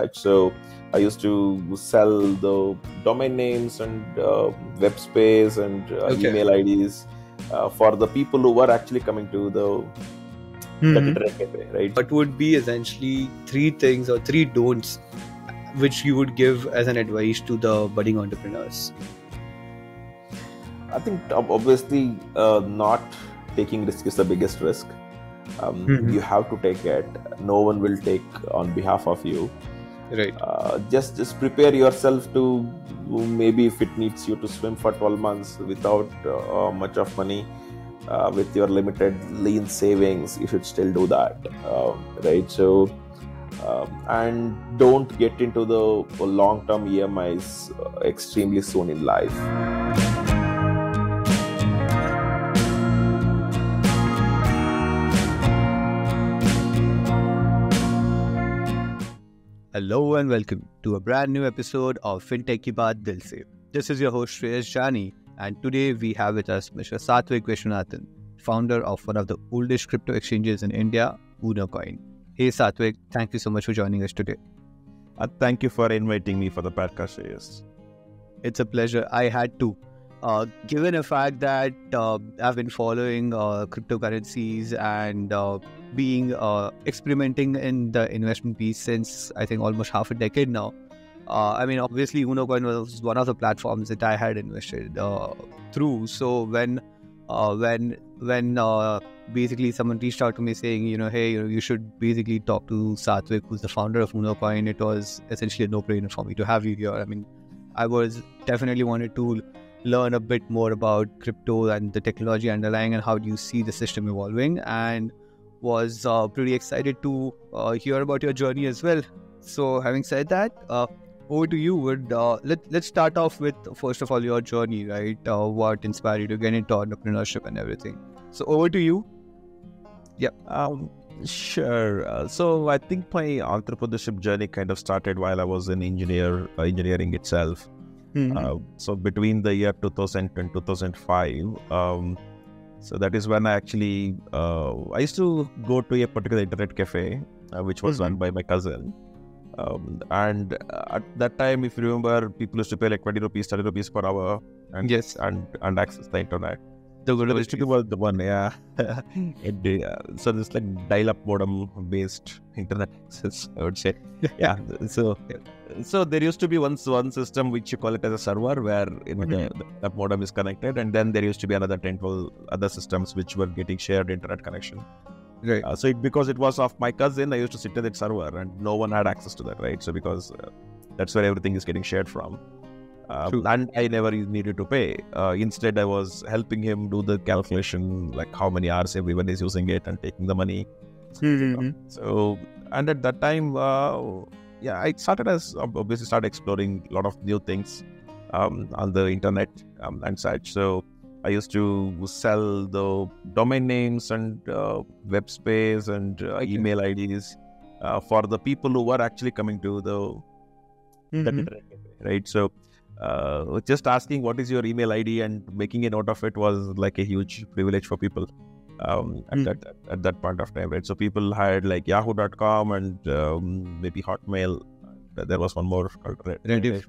So I used to sell the domain names and web space and Okay. email IDs for the people who were actually coming to that internet cafe, right? What would be essentially three things or three don'ts which you would give as an advice to the budding entrepreneurs? I think obviously not taking risk is the biggest risk. You have to take it. No one will take on behalf of you. Right. Just prepare yourself to, maybe if it needs you to swim for 12 months without much of money, with your limited lean savings, you should still do that, right? So and don't get into the long-term EMIs extremely soon in life. Hello and welcome to a brand new episode of Fintech Ki Baat Dil Se. This is your host Shreyas Jani, and today we have with us Mr. Sathvik Vishwanathan, founder of one of the oldest crypto exchanges in India, Unocoin. Hey Sathvik, thank you so much for joining us today. Thank you for inviting me for the podcast, Shreyas. It's a pleasure. I had to. Given the fact that I've been following cryptocurrencies and being experimenting in the investment piece since I think almost half a decade now. Obviously Unocoin was one of the platforms that I had invested through. So when basically someone reached out to me saying, hey, you should basically talk to Sathvik, who's the founder of Unocoin, it was essentially a no-brainer for me to have you here. I was definitely wanted to learn a bit more about crypto and the technology underlying and how do you see the system evolving, and was pretty excited to hear about your journey as well. So having said that, over to you. Let's start off with, first of all, your journey, right? What inspired you to get into entrepreneurship and everything. So over to you. Yeah. Sure. So I think my entrepreneurship journey kind of started while I was in engineering itself. So between the year 2000 and 2005, so that is when I actually, I used to go to a particular internet cafe, which was run by my cousin. And at that time, if you remember, people used to pay like 20 rupees, 30 rupees per hour and Yes. and access the internet. The So this was the one, yeah. So this like dial-up modem-based internet access, I would say. Yeah. So there used to be one system which you call it as a server, where that modem is connected, and then there used to be another 10, 12 other systems which were getting shared internet connection. Right. So because it was of my cousin, I used to sit at that server, and no one had access to that, right? So because that's where everything is getting shared from. And I never needed to pay. Instead, I was helping him do the calculation, like how many hours everyone is using it and taking the money. So, and at that time, I started exploring a lot of new things on the internet and such. So I used to sell the domain names and web space and email IDs for the people who were actually coming to the internet cafe, right? So just asking what is your email ID and making a note of it was like a huge privilege for people at that point of time, right? So people had like yahoo.com and maybe Hotmail. There was one more called Rediff.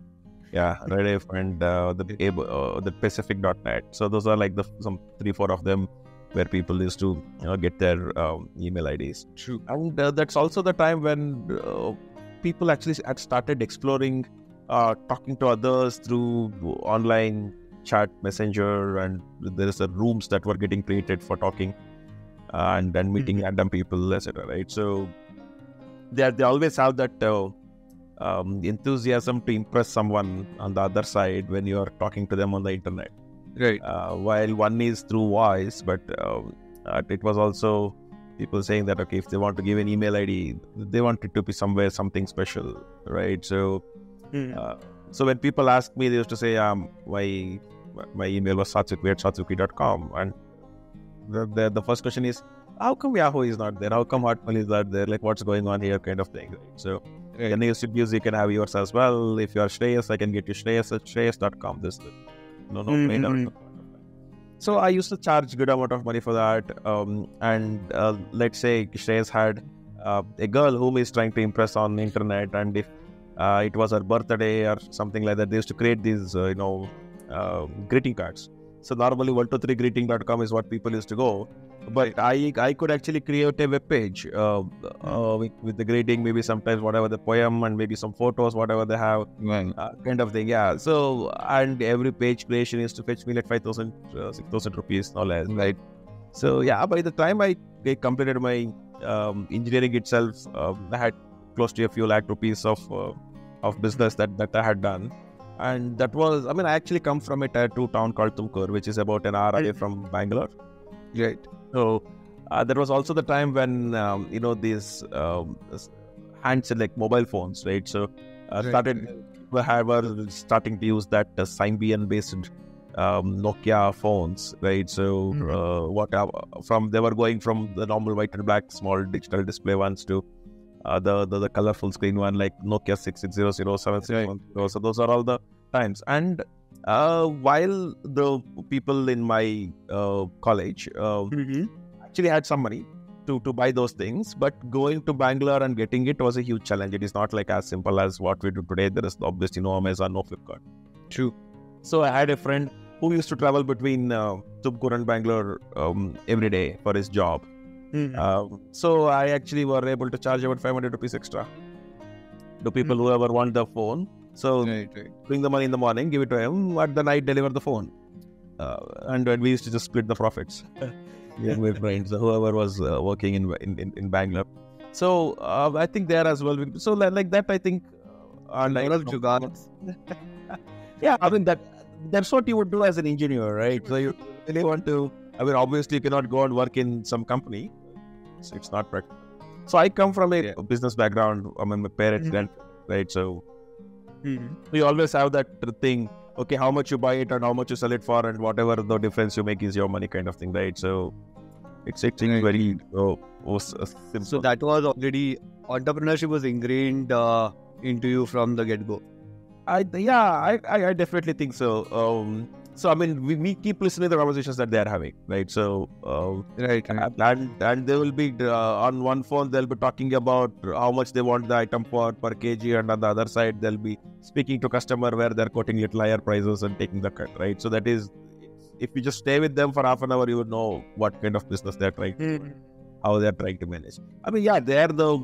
Yeah, Rediff and the Pacific.net. So those are like some 3-4 of them where people used to get their email IDs. True. And that's also the time when people actually had started exploring talking to others through online chat messenger, and there is rooms that were getting created for talking and then meeting random people, etc. Right? So they always have that enthusiasm to impress someone on the other side when you are talking to them on the internet. Right. While one is through voice, but it was also people saying that, okay, if they want to give an email ID, they want it to be something special, right? So so when people ask me, they used to say, my email was sathvik@sathvik.com, and the first question is, how come Yahoo is not there? How come Hotmail is not there? Like, what's going on here, kind of thing, right? So then you can have yours as well. If you are Shreyas, I can get you Shreyas at shreyas.com. This So I used to charge good amount of money for that, and let's say Shreyas had a girl whom is trying to impress on the internet, and if it was her birthday or something like that, they used to create these, greeting cards. So normally 123greeting.com is what people used to go. But I could actually create a web page with the greeting, maybe sometimes whatever the poem and maybe some photos, whatever they have, kind of thing. Yeah. So, and every page creation used to fetch me like 5,000, 6,000 rupees, no less, right? So, yeah, by the time I completed my engineering itself, I had close to a few lakh rupees of business that I had done. And that was, I actually come from a tier 2 town called Tumkur, which is about an hour away from Bangalore. Right. So there was also the time when these handset like mobile phones, right? So were starting to use that Symbian based Nokia phones, right? So they were going from the normal white and black small digital display ones to the colorful screen one like Nokia 6600, 7610. So those are all the times. And while the people in my college actually had some money to buy those things, but going to Bangalore and getting it was a huge challenge. It is not like as simple as what we do today. There is obviously no Amazon, no Flipkart. True. So I had a friend who used to travel between Tumkur and Bangalore every day for his job. So I actually were able to charge about 500 rupees extra to people who ever want the phone. So bring the money in the morning, give it to him, at the night deliver the phone. And we used to just split the profits with my friends, whoever was working in Bangalore. So I think there as well. So like that, I think. Yeah, that's what you would do as an engineer, right? So you really want to. Obviously you cannot go and work in some company. So it's not practical. So I come from a business background. My parents didn't, right? So we always have that thing. Okay, how much you buy it and how much you sell it for, and whatever the difference you make is your money, kind of thing, right? So it's very simple. So that was already, entrepreneurship was ingrained into you from the get-go. I definitely think so. So we keep listening to the conversations that they are having, right? So and they will be on one phone they'll be talking about how much they want the item for per kg, and on the other side they'll be speaking to customer where they're quoting little higher prices and taking the cut, right? So that is, if you just stay with them for half an hour, you would know what kind of business they're trying, how they're trying to manage. They're the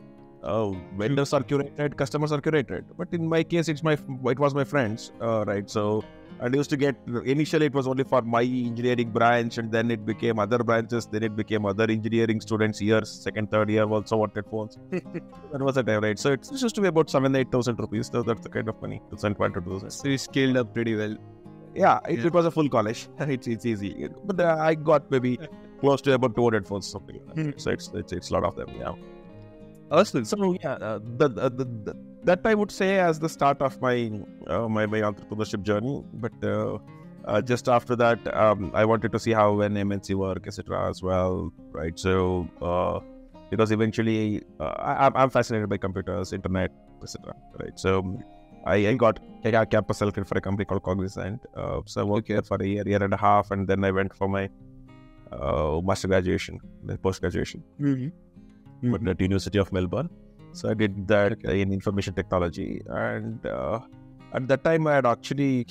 vendors are curated, customers are curated, but in my case it was my friends, right? So I used to get, initially it was only for my engineering branch, and then it became other branches, then it became other engineering students years, second, third year also wanted phones. That was the time, right? So it used to be about 7,000-8,000 rupees. So that's the kind of money, 2,000. So you scaled up pretty well. Yeah, it was a full college. It's easy. But I got maybe close to about 200 phones, something like that. So it's a lot of them, yeah. Awesome. So yeah, that I would say as the start of my my entrepreneurship journey. But just after that, I wanted to see how an MNC work, etc. as well, right? So because eventually I'm fascinated by computers, internet, etc. Right? So I got campus selected for a company called Cognizant. So I worked there for a year and a half, and then I went for my master graduation, post graduation. But at University of Melbourne. So I did that in information technology, and at that time I had actually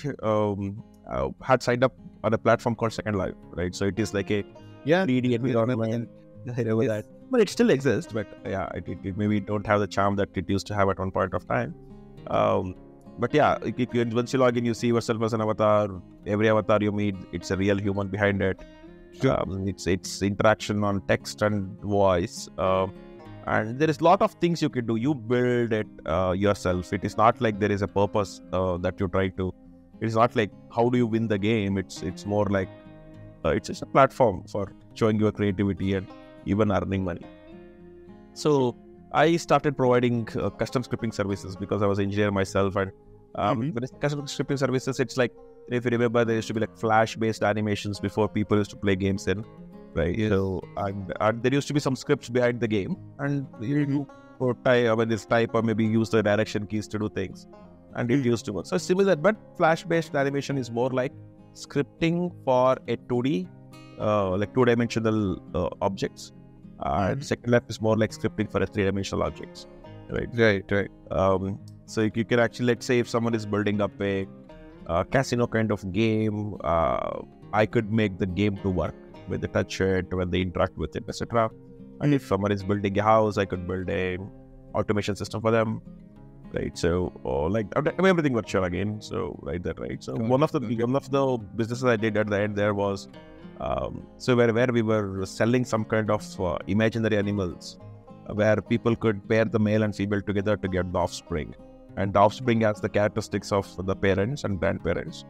had signed up on a platform called Second Life, right? So it is like a 3D environment. I remember that, but it still exists. But yeah, it maybe don't have the charm that it used to have at one point of time. But yeah, once you log in, you see yourself as an avatar. Every avatar you meet, it's a real human behind it. It's interaction on text and voice, and there is a lot of things you can do. You build it yourself. It is not like there is a purpose that you try to. It's not like how do you win the game. It's more like it's just a platform for showing your creativity and even earning money. So I started providing custom scripting services because I was an engineer myself, and when it's custom scripting services, it's like, if you remember, there used to be like Flash-based animations before people used to play games in, right? Yes. So and there used to be some scripts behind the game, and you type or maybe use the direction keys to do things, and it used to work. So similar, but Flash-based animation is more like scripting for a 2D, like two-dimensional objects. Second Life is more like scripting for a three-dimensional objects, right? Right. So you can actually, let's say if someone is building up a casino kind of game, I could make the game to work when they touch it, when they interact with it, etc. And if someone is building a house, I could build a automation system for them, right? So everything virtual again. So right. So one of the businesses I did at the end there was where we were selling some kind of imaginary animals, where people could pair the male and female together to get the offspring, and the offspring has the characteristics of the parents and grandparents,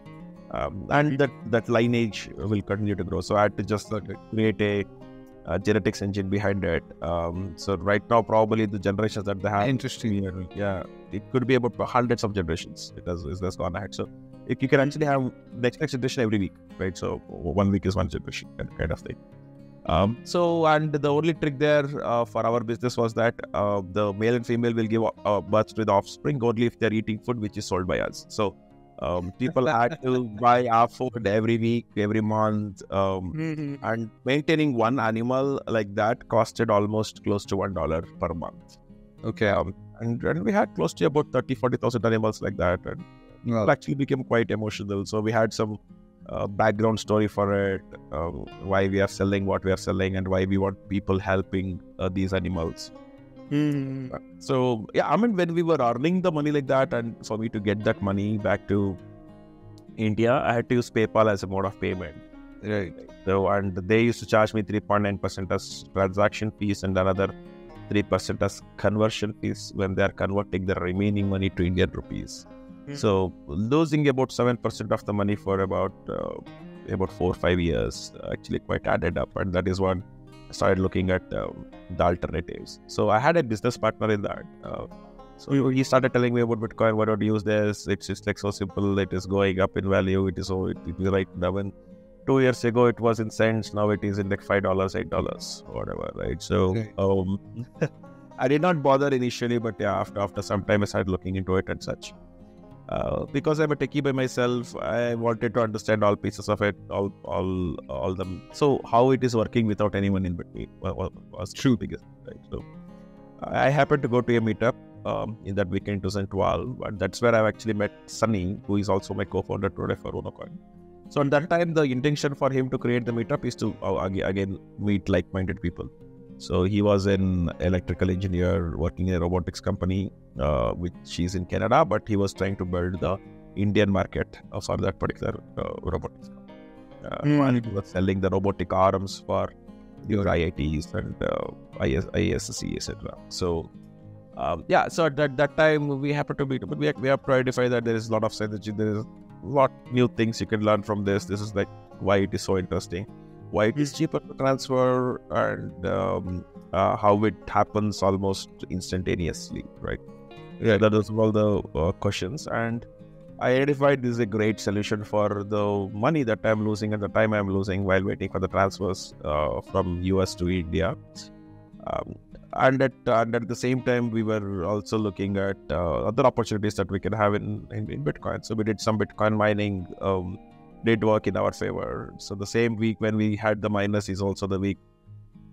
and that lineage will continue to grow. So I had to just create a genetics engine behind it. So right now, probably the generations that they have, interesting. Yeah, it could be about hundreds of generations. It has gone ahead. So you can actually have next generation every week, right? So 1 week is one generation, kind of thing. And the only trick there for our business was that the male and female will give birth to the offspring only if they're eating food which is sold by us. So people had to buy our food every week, every month, and maintaining one animal like that costed almost close to $1 per month. Okay. And we had close to about 30,000-40,000 animals like that, and it actually became quite emotional. So we had some background story for it, why we are selling what we are selling, and why we want people helping these animals. So yeah, I mean, when we were earning the money like that, and for me to get that money back to India, I had to use PayPal as a mode of payment. Right. So, and they used to charge me 3.9% as transaction fees and another 3% as conversion fees when they are converting the remaining money to Indian rupees. So losing about 7% of the money for about 4 or 5 years actually quite added up, and that is when I started looking at the alternatives. So I had a business partner in that. So he started telling me about Bitcoin. Why don't you use this? It's just like so simple. It is going up in value. It is right now. When 2 years ago it was in cents, now it is in like $5, $8, whatever, right? So I did not bother initially, but yeah, after some time I started looking into it and such. Because I'm a techie by myself, I wanted to understand all pieces of it, all them. So how it is working without anyone in between was true biggest, right? So I happened to go to a meetup in that weekend in 2012, and that's where I've actually met Sunny, who is also my co-founder today for Unocoin. So at that time, the intention for him to create the meetup is to again meet like-minded people. So he was an electrical engineer working in a robotics company, which is in Canada, but he was trying to build the Indian market for that particular robotics company. And he was selling the robotic arms for your IITs and ISC, etc. So so at that time we happened to meet, but we have to identify that there is a lot of synergy. There is a lot new things you can learn from this. This is like why it is so interesting. Why it is cheaper to transfer, and how it happens almost instantaneously, right? Yeah, that was all the questions, and I identified this is a great solution for the money that I'm losing and the time I'm losing while waiting for the transfers from US to India. And at the same time, we were also looking at other opportunities that we can have in Bitcoin. So we did some Bitcoin mining. Did work in our favor. So the same week when we had the minus is also the week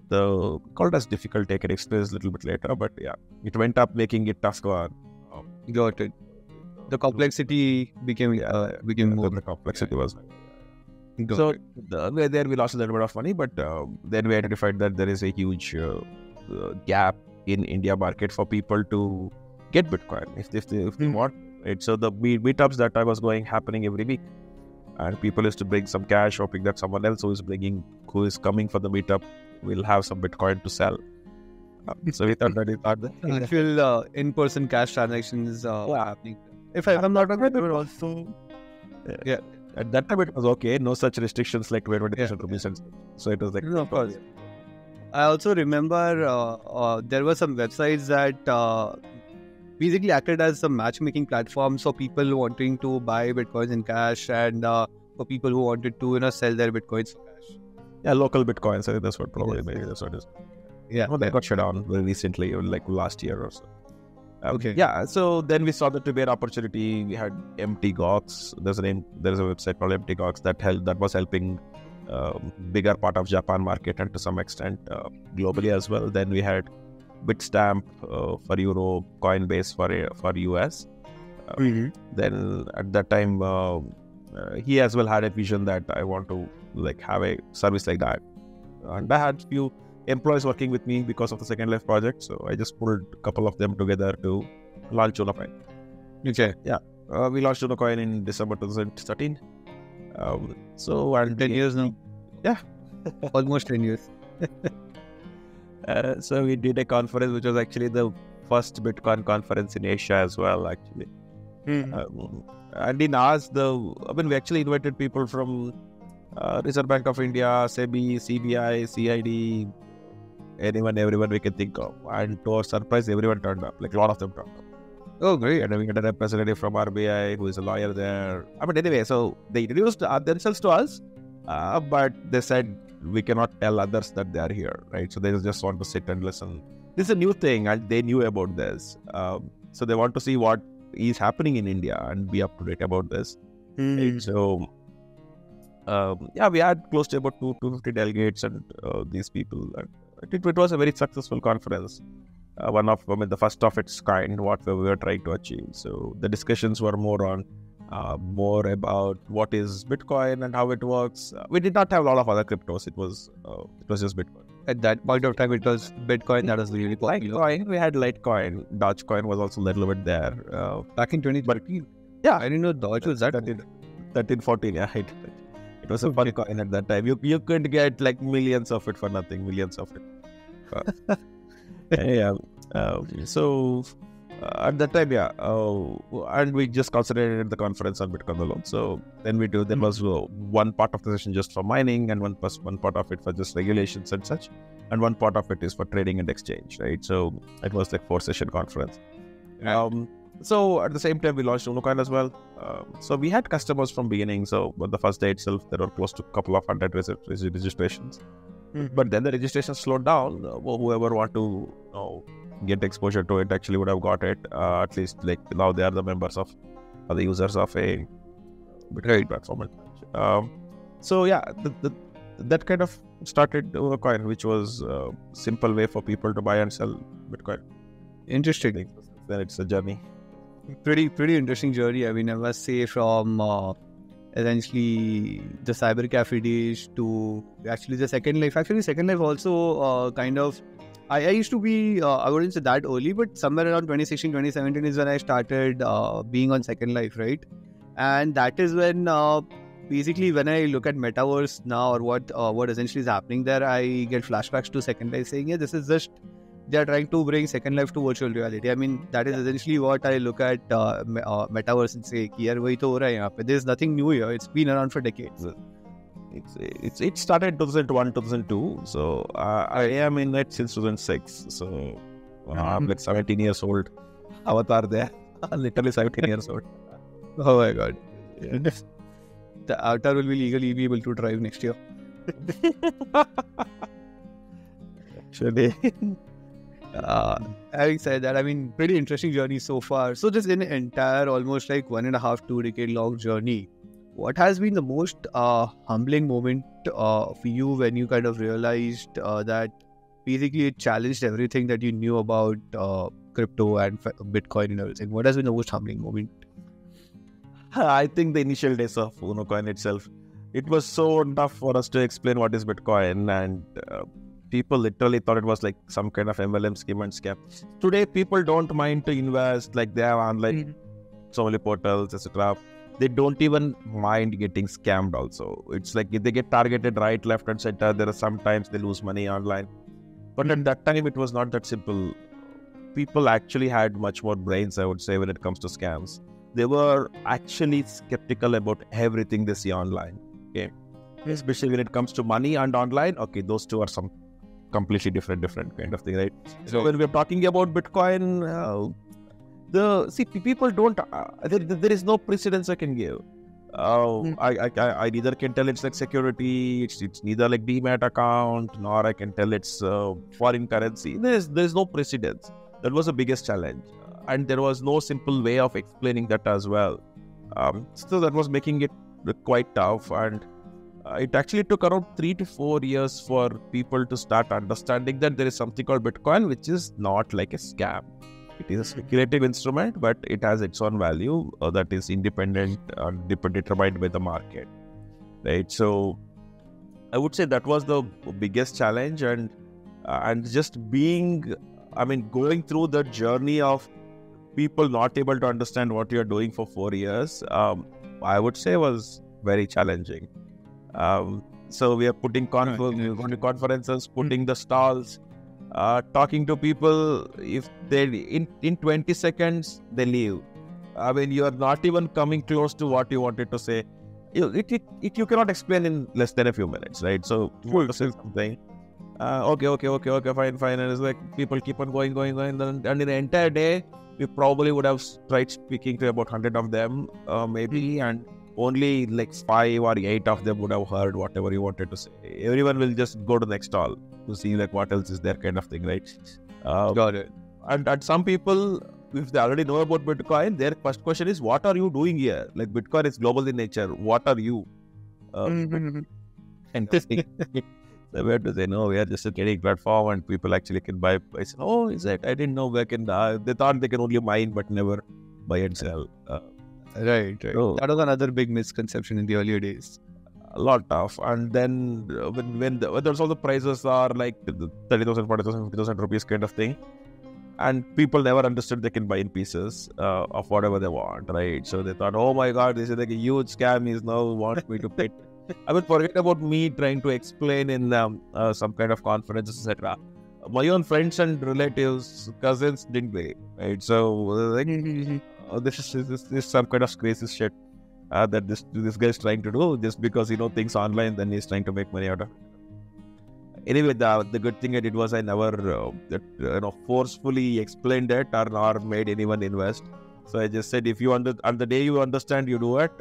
the called as difficulty. I can explain this a little bit later, but yeah, it went up, making it tough. Got it. The complexity became more. The complexity was. So there we lost a little bit of money, but then we identified that there is a huge gap in India market for people to get Bitcoin if they want. Right? So the meetups that I was happening every week. And people used to bring some cash, hoping that someone else who is coming for the meetup will have some Bitcoin to sell. So we thought that I feel in-person cash transactions happening. If I'm not wrong, they were also at that time it was okay. No such restrictions like 20% rupees. So it was like of course. I also remember there were some websites that basically acted as a matchmaking platform for people wanting to buy Bitcoins in cash, and for people who wanted to sell their Bitcoins for cash. Yeah, local Bitcoins. I think that's what probably maybe that's what it is. Yeah, they got shut down very recently, or like last year or so. Okay. Yeah, so then we saw that to be an opportunity. We had MT Gox. There's a website called MT Gox that was helping bigger part of Japan market and to some extent globally as well. Then we had Bitstamp for Europe, Coinbase for US. Then at that time, he as well had a vision that I want to like have a service like that, and I had few employees working with me because of the Second Life project. So I just pulled a couple of them together to launch Unocoin. Okay. Yeah, we launched Unocoin in December 2013. So and 10 years now. Yeah, Almost 10 years. So we did a conference, which was actually the first Bitcoin conference in Asia as well, actually. And in ours, we actually invited people from Reserve Bank of India, SEBI, CBI, CID, everyone we can think of. And to our surprise, everyone turned up. Like a lot of them turned up. Oh, great. And we had a representative from RBI who is a lawyer there. Anyway, so they introduced themselves to us, but they said we cannot tell others that they are here, right? So they just want to sit and listen. This is a new thing, and they knew about this. So they want to see what is happening in India and be up to date about this. Right? So, we had close to about 250 delegates and these people. And it was a very successful conference. The first of its kind, what we were trying to achieve. So the discussions were more about what is Bitcoin and how it works. We did not have a lot of other cryptos. It was just Bitcoin. At that point of time, it was Bitcoin that was really popular. Litecoin, we had Litecoin. Dogecoin was also a little bit there. Back in 2013. Yeah, I didn't know Doge was that. 13, 14, yeah. It was a fun coin at that time. You could get like millions of it for nothing. Millions of it. Yeah. So at that time, and we just concentrated the conference on Bitcoin alone. So then there was one part of the session just for mining, and one part of it for just regulations and such, and one part of it is for trading and exchange, right? So it was like 4-session conference. So at the same time, we launched Unocoin as well. So we had customers from beginning. So but the first day itself, there were close to a couple of hundred registrations. But then the registration slowed down. Whoever want to get exposure to it actually would have got it. At least like now they are the members of the users of a Bitcoin platform. So yeah, that kind of started Unocoin, which was a simple way for people to buy and sell Bitcoin. Interesting. Then it's a journey. Pretty interesting journey. I mean, I must say, from essentially the cyber cafe days to actually the Second Life. Actually, Second Life also kind of. I used to be, I wouldn't say that early, but somewhere around 2016, 2017 is when I started being on Second Life, right? And that is when, basically, when I look at Metaverse now, or what essentially is happening there, I get flashbacks to Second Life saying, yeah, this is just, they are trying to bring Second Life to virtual reality. I mean, that is essentially what I look at Metaverse and say, yaar, wahi to ho raha hai yahan pe. There's nothing new here. It's been around for decades. It started 2001, 2002. So I am in it since 2006. So I'm like 17 years old. Avatar there. Literally 17 years old. Oh my God. Yeah. The Avatar will be legally be able to drive next year. Actually. Having said that, I mean, pretty interesting journey so far. So just in an entire almost like 1.5-2 decade long journey, what has been the most humbling moment for you when you kind of realized that basically it challenged everything that you knew about crypto and Bitcoin and everything? What has been the most humbling moment? I think the initial days of Unocoin itself, it was so tough for us to explain what is Bitcoin, and people literally thought it was like some kind of MLM scheme and scam. Today, people don't mind to invest, like they have online so many portals, etc. They don't even mind getting scammed also. It's like if they get targeted right, left and center, there are sometimes they lose money online. But at that time, it was not that simple. People actually had much more brains, I would say, when it comes to scams. They were actually skeptical about everything they see online. Okay, especially when it comes to money and online. Okay, those two are some completely different kind of thing, right? So when we're talking about Bitcoin, people don't. There is no precedence I can give. I neither can tell it's like security. It's neither like Demat account, nor I can tell it's foreign currency. There's no precedence. That was the biggest challenge, and there was no simple way of explaining that as well. So that was making it quite tough. And it actually took around 3 to 4 years for people to start understanding that there is something called Bitcoin, which is not like a scam. It is a speculative instrument, but it has its own value that is independent and determined by the market, right? So I would say that was the biggest challenge, and just going through the journey of people not able to understand what you're doing for 4 years, I would say was very challenging. So we are putting going to conferences, putting the stalls, talking to people. If they in 20 seconds they leave, I mean, you are not even coming close to what you wanted to say. You cannot explain in less than a few minutes, right? So you want to say something, okay, fine, and it's like people keep on going, and in the entire day we probably would have tried speaking to about 100 of them, maybe, and only like 5 or 8 of them would have heard whatever you wanted to say. Everyone will just go to the next stall to see like what else is there, kind of thing, right? Got it. And some people, if they already know about Bitcoin, their first question is, what are you doing here? Like, Bitcoin is global in nature. What are you? And so we have to say, no, we are just a trading platform and people actually can buy. I said, oh, is it? I didn't know they can. They thought they can only mine but never buy and sell. Right. So, that was another big misconception in the earlier days. A lot of. And then when there's all the prices are like 30,000, 40,000, 50,000 rupees kind of thing. And people never understood they can buy in pieces of whatever they want, right? So they thought, oh my God, this is like a huge scam. He's now want me to pay. I would forget about me trying to explain in some kind of conferences, etc. My own friends and relatives, cousins didn't pay, right? So like, this is some kind of crazy shit that this guy is trying to do just because he knows things online. Then he's trying to make money out of it. Anyway, the good thing I did was I never forcefully explained it or made anyone invest. So I just said, if you on the day you understand, you do it.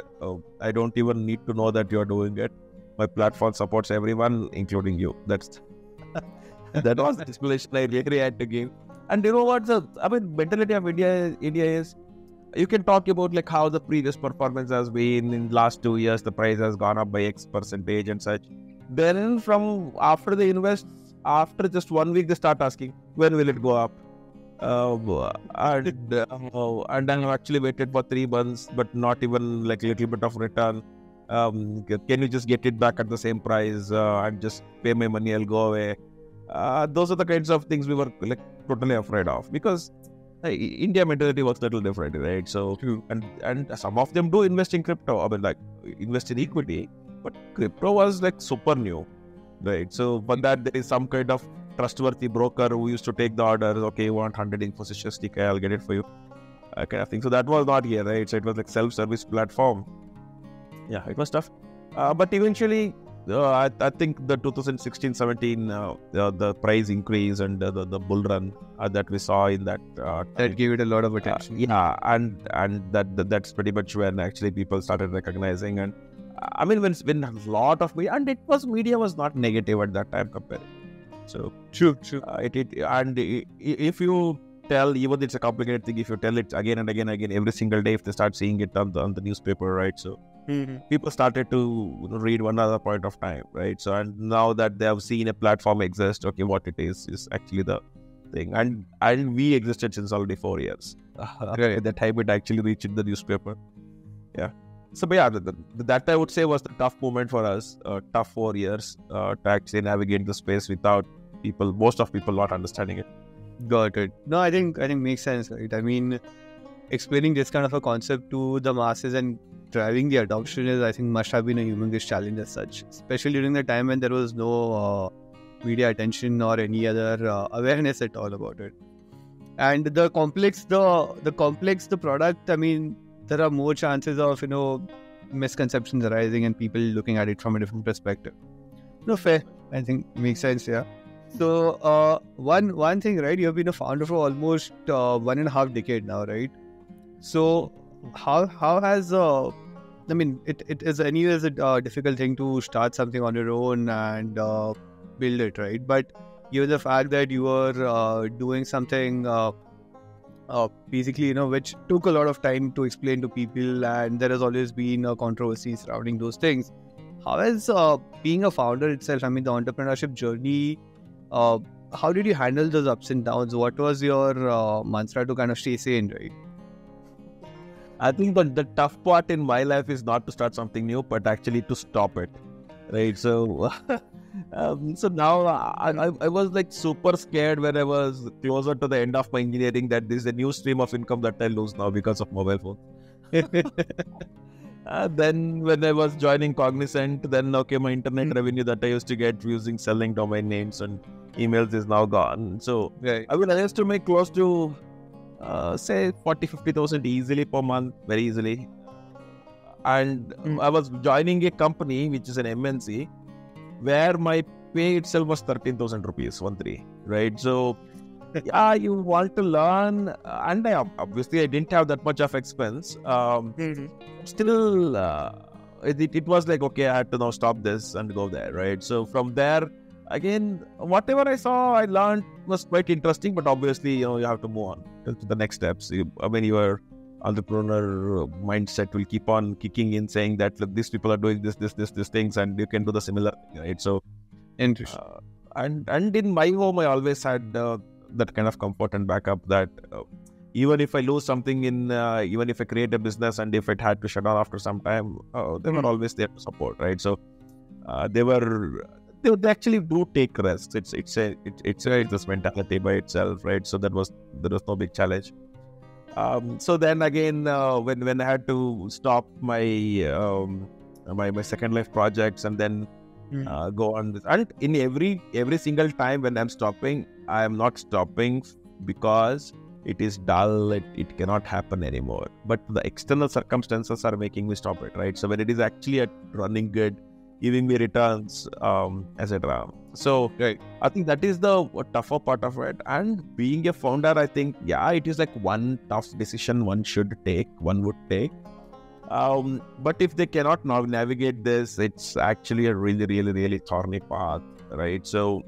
I don't even need to know that you are doing it. My platform supports everyone, including you. That was the explanation I really had to give. And you know what? Mentality of India is, you can talk about like how the previous performance has been in last 2 years. The price has gone up by X percentage and such. Then from after they invest, after just 1 week, they start asking, when will it go up? And I've actually waited for 3 months, but not even like a little bit of return. Can you just get it back at the same price and just pay my money, I'll go away. Those are the kinds of things we were like totally afraid of, because India mentality was a little different, right? So, and some of them do invest in crypto, invest in equity. But crypto was like super new, right? So for that, there is some kind of trustworthy broker who used to take the orders. Okay, you want 100 Infosys stick, I'll get it for you, kind of thing. So that was not here, right? So it was like self-service platform. Yeah, it was tough. But eventually, I think the 2016-17, the price increase and the bull run that we saw in that that gave it a lot of attention. And that's pretty much when actually people started recognizing. And I mean, when a lot of media, and media was not negative at that time compared. So true. If you tell, even it's a complicated thing, if you tell it again and again, every single day, if they start seeing it on the newspaper, right? So people started to read one other point of time, right? So, and now that they have seen a platform exist, okay, what it is actually the thing, and we existed since already 4 years. Right. At the time it actually reached the newspaper. Yeah. So, but yeah, that I would say was the tough moment for us, tough 4 years to actually navigate the space without most of people not understanding it. Got it. No, I think makes sense, right? I mean, explaining this kind of a concept to the masses and driving the adoption is, I think, must have been a humongous challenge as such, especially during the time when there was no media attention or any other awareness at all about it. And the complex the product, I mean, there are more chances of, misconceptions arising and people looking at it from a different perspective. No, fair. I think makes sense, yeah. So, one thing, right? You have been a founder for almost 1.5 decades now, right? So, how has it is anyways a difficult thing to start something on your own and build it, right? But given the fact that you are doing something basically, which took a lot of time to explain to people, and there has always been a controversy surrounding those things. How is being a founder itself, I mean, the entrepreneurship journey, how did you handle those ups and downs? What was your mantra to kind of stay sane, right? I think the tough part in my life is not to start something new, but actually to stop it, right? So, so now I was like super scared when I was closer to the end of my engineering that this is a new stream of income that I lose now because of mobile phone. Then when I was joining Cognizant, then okay, my internet revenue that I used to get using selling domain names and emails is now gone. So Right. I mean, I used to make close to say 40,000-50,000 easily per month, very easily. And I was joining a company which is an MNC where my pay itself was 13,000 rupees, 13, right? So yeah, you want to learn, and obviously I didn't have that much of expense. Still, it was like, okay, I had to now stop this and go there, right? So from there, again, whatever I saw, I learned was quite interesting, but obviously, you have to move on to the next steps. Your entrepreneur mindset will keep on kicking in, saying that, look, these people are doing this things, and you can do the similar thing, right? So, Interesting. And in my home, I always had that kind of comfort and backup that even if I lose something even if I create a business and if it had to shut down after some time, they were always there to support, right? So they actually do take risks. It's this mentality by itself, right? So there was no big challenge. So then again, when I had to stop my my second life projects and then go on this, and in every single time when I'm stopping, I am not stopping because it is dull, it cannot happen anymore, but the external circumstances are making me stop it, right? So when it is actually running good, giving me returns, etc. So Right. I think that is the tougher part of it. And being a founder, I think, yeah, it is like one tough decision one would take. But if they cannot now navigate this, it's actually a really, really, really thorny path, right? So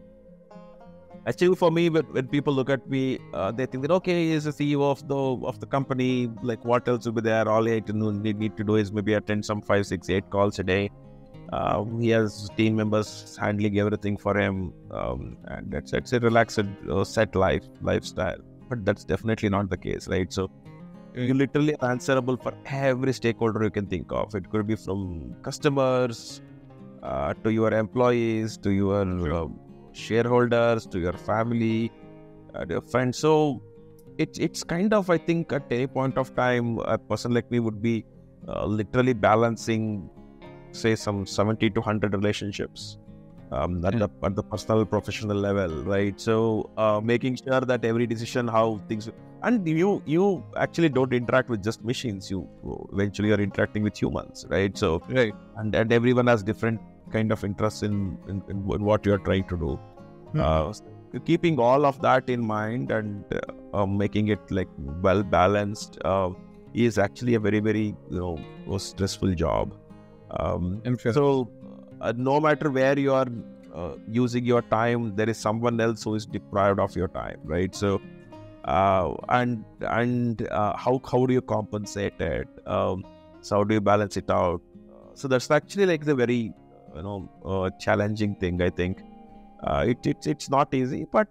actually, for me, when people look at me, they think that, okay, he's the CEO of the company. Like, what else will be there? All he need to do is maybe attend some 5, 6, 8 calls a day. He has team members handling everything for him, and it's a relaxed, set lifestyle. But that's definitely not the case, right? So you're literally answerable for every stakeholder you can think of. It could be from customers to your employees, to your shareholders, to your family, your friends. So it's kind of, I think, at any point of time, a person like me would be literally balancing, say, some 70 to 100 relationships at the personal, professional level, right? So making sure that every decision, how things, and you actually don't interact with just machines. You eventually are interacting with humans, right? So Right. and everyone has different kind of interests in what you are trying to do. So keeping all of that in mind and making it like well balanced is actually a very, very stressful job. So no matter where you are using your time, there is someone else who is deprived of your time, right? So and how do you compensate it? So how do you balance it out? So that's actually like the very challenging thing, I think. It's not easy, but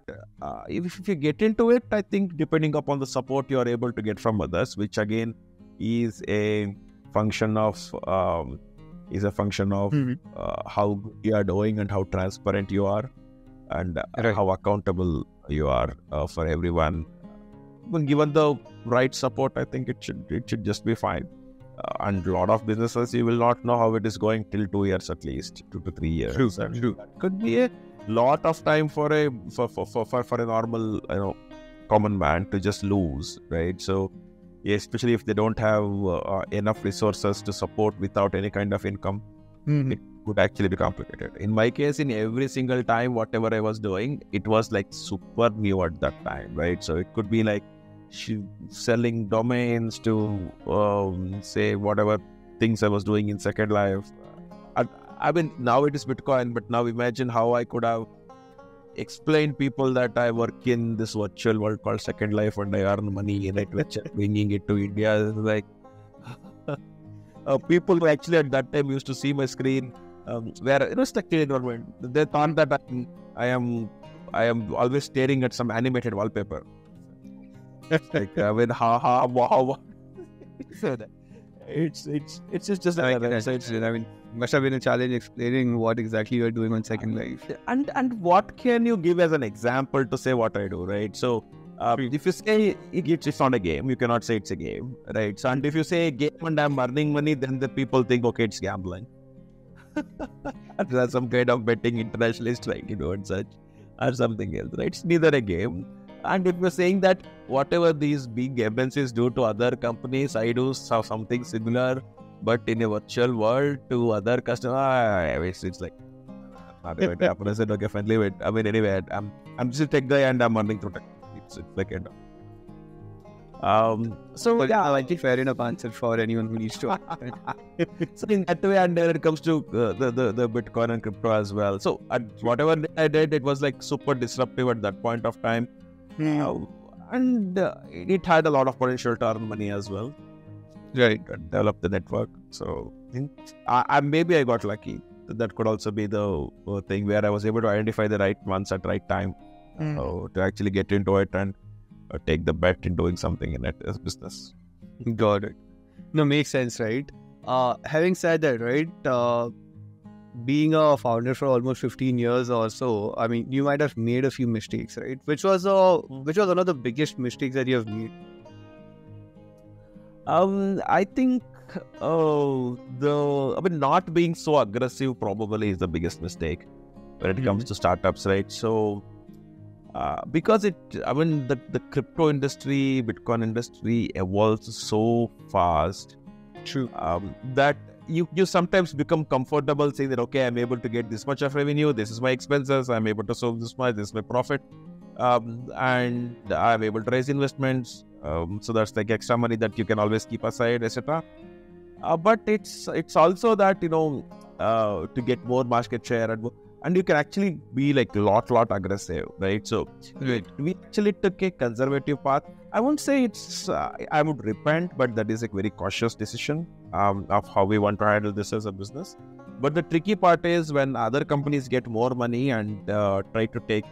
if you get into it, I think depending upon the support you are able to get from others, which again is a function of how good you are doing and how transparent you are, and how accountable you are for everyone. When given the right support, I think it should just be fine. And a lot of businesses, you will not know how it is going till 2 years at least, 2 to 3 years. True. That could be a lot of time for a normal common man to just lose, right? So especially if they don't have enough resources to support without any kind of income, it could actually be complicated. In my case, in every single time, whatever I was doing, it was like super new at that time, right? So it could be like selling domains to say whatever things I was doing in Second Life. I mean, now it is Bitcoin, but now imagine how I could have explained people that I work in this virtual world called Second Life and I earn money in it, which bringing it to India. Like people who actually at that time used to see my screen where structured environment. They thought that I am always staring at some animated wallpaper. Like how so that it's just I mean, must have been a challenge explaining what exactly you're doing on Second Life. And what can you give as an example to say what I do, right? So if you say it's not a game, you cannot say it's a game, right? So and if you say game and I'm earning money, then the people think, okay, it's gambling. That's some kind of betting internationalist, right? And such, or something else, right? It's neither a game. And if you're saying that whatever these big MNCs do to other companies, I do something similar, but in a virtual world to other customers, it's like not a bit. I said, okay, fine, leave it. I mean, anyway, I'm just a tech guy and I'm earning through tech. It's like end up. So yeah, I think fair enough answer for anyone who needs to. So in that way, and then it comes to the Bitcoin and crypto as well. So whatever I did, it was like super disruptive at that point of time. And it had a lot of potential to earn money as well, Right. and develop the network. So maybe I got lucky. That could also be the thing where I was able to identify the right ones at right time to actually get into it and take the bet in doing something in it as business. Got it. No, makes sense, right? Having said that, right, being a founder for almost 15 years or so, I mean, you might have made a few mistakes, right? Which was one of the biggest mistakes that you have made? I think not being so aggressive probably is the biggest mistake when it comes to startups, right? So because the crypto industry, Bitcoin industry evolves so fast. True. That you sometimes become comfortable saying that, okay, I'm able to get this much of revenue, this is my expenses, I'm able to solve this much, this is my profit, and I'm able to raise investments, so that's like extra money that you can always keep aside, etc. But it's also that to get more market share and you can actually be like lot aggressive, right? So we actually took a conservative path. I won't say it's I would repent, but that is a very cautious decision of how we want to handle this as a business. But the tricky part is when other companies get more money and try to take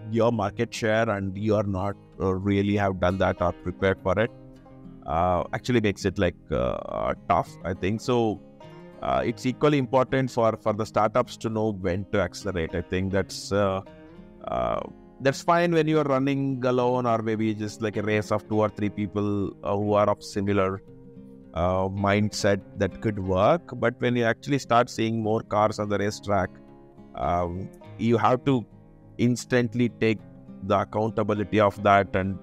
your market share, and you are not really have done that or prepared for it. Actually makes it like tough, I think. So it's equally important for the startups to know when to accelerate. I think that's fine when you are running alone, or maybe just like a race of 2 or 3 people who are of similar mindset, that could work. But when you actually start seeing more cars on the racetrack, you have to instantly take the accountability of that and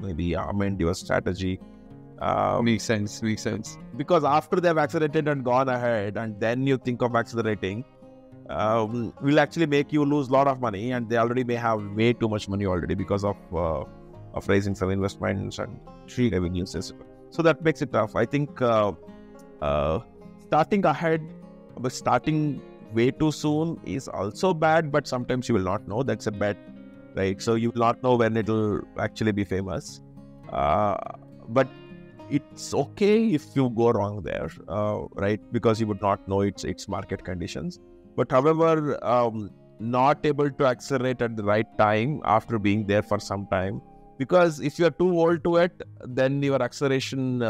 maybe amend your strategy. Makes sense. Because after they've accelerated and gone ahead, and then you think of accelerating, will actually make you lose a lot of money, and they already may have way too much money already because of raising some investments and revenues. So that makes it tough. I think starting ahead, but starting way too soon is also bad, but sometimes you will not know. That's a bet, right? So you will not know when it will actually be famous. But it's okay if you go wrong there, right? Because you would not know its market conditions. But however, not able to accelerate at the right time after being there for some time. Because if you are too old to it, then your acceleration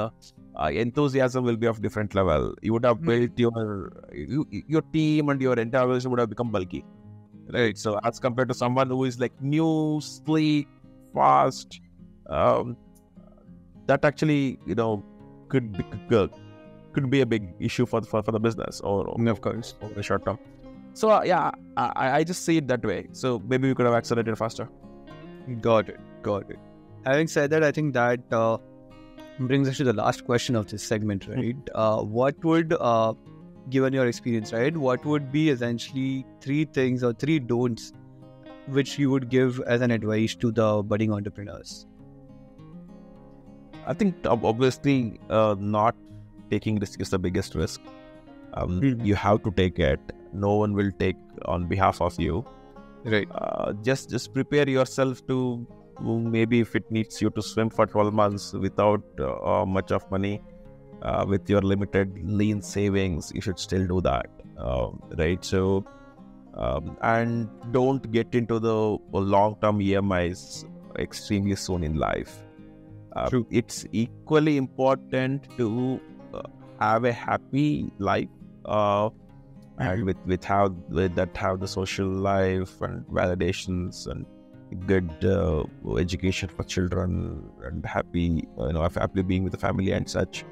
enthusiasm will be of different level. You would have built your team, and your entire organization would have become bulky, right? So as compared to someone who is like new, sleek, fast, that actually could be a big issue for the business, or Of course, over the short term. So I just see it that way. So maybe we could have accelerated faster. got it. Having said that, I think that brings us to the last question of this segment, right? What would, given your experience, right, what would be essentially 3 things or 3 don'ts which you would give as an advice to the budding entrepreneurs? I think obviously not taking risk is the biggest risk. You have to take it. No one will take on behalf of you. Right. Just prepare yourself to, maybe if it needs you to swim for 12 months without much of money, with your limited lean savings, you should still do that. right? So and don't get into the long-term EMIs extremely soon in life. True. It's equally important to have a happy life, and with have the social life and validations and good education for children and happy happily being with the family and such.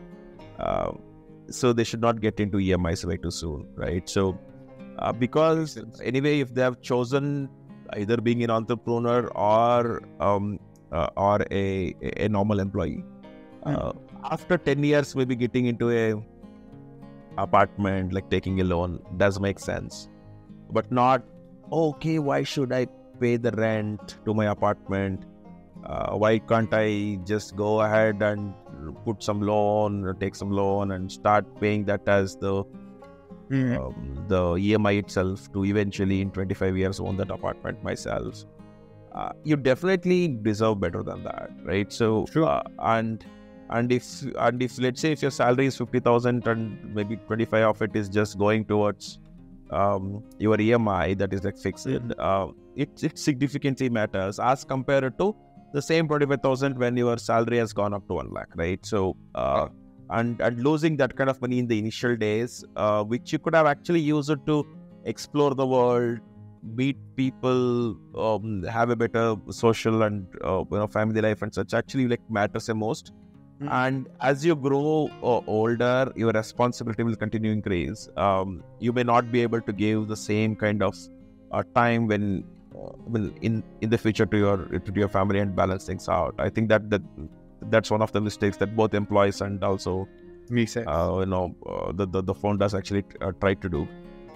So they should not get into EMIs way too soon, right? So because anyway, if they have chosen either being an entrepreneur or a normal employee, after 10 years maybe getting into a apartment, like taking a loan, does make sense. But not, okay, why should I pay the rent to my apartment? Why can't I just go ahead and put some loan or take some loan and start paying that as the EMI itself to eventually in 25 years own that apartment myself? You definitely deserve better than that, right? So and if let's say if your salary is 50,000 and maybe 25 of it is just going towards your EMI that is like fixed, it significantly matters as compared to the same 25,000 when your salary has gone up to 1 lakh, right? So and losing that kind of money in the initial days, which you could have actually used it to explore the world, meet people, have a better social and family life and such, actually like matters the most. And as you grow older, your responsibility will continue to increase. You may not be able to give the same kind of time when in the future to your family and balance things out. I think that's one of the mistakes that both employees and also the founders actually try to do.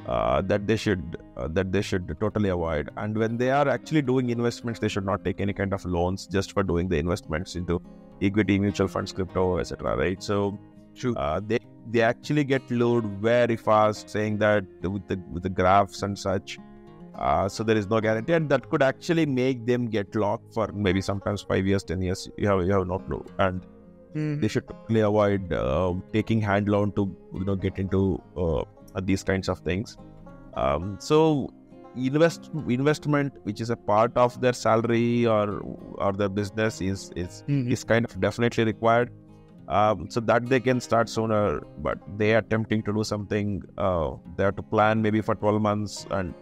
That they should totally avoid. And when they are actually doing investments, they should not take any kind of loans just for doing the investments into equity, mutual funds, crypto, etc. Right? So they actually get lured very fast, saying that with the graphs and such. So there is no guarantee, and that could actually make them get locked for maybe sometimes 5 years, 10 years. You have no clue, and they should totally avoid taking hand loan to get into these kinds of things. So investment, which is a part of their salary or their business, is kind of definitely required, so that they can start sooner. But they are attempting to do something, they have to plan maybe for 12 months and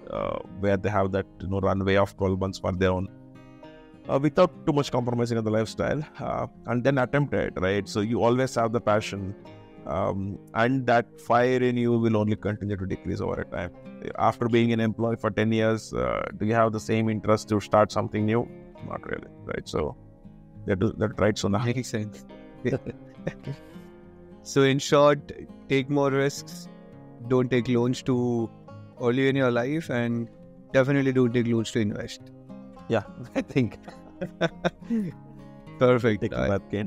where they have that runway of 12 months for their own, without too much compromising on the lifestyle, and then attempt it, right? So you always have the passion, and that fire in you will only continue to decrease over time. After being an employee for 10 years, do you have the same interest to start something new? Not really, right? So that right. So now makes sense. So in short, take more risks, don't take loans too early in your life, and definitely don't take loans to invest. Yeah, I think Perfect. taking that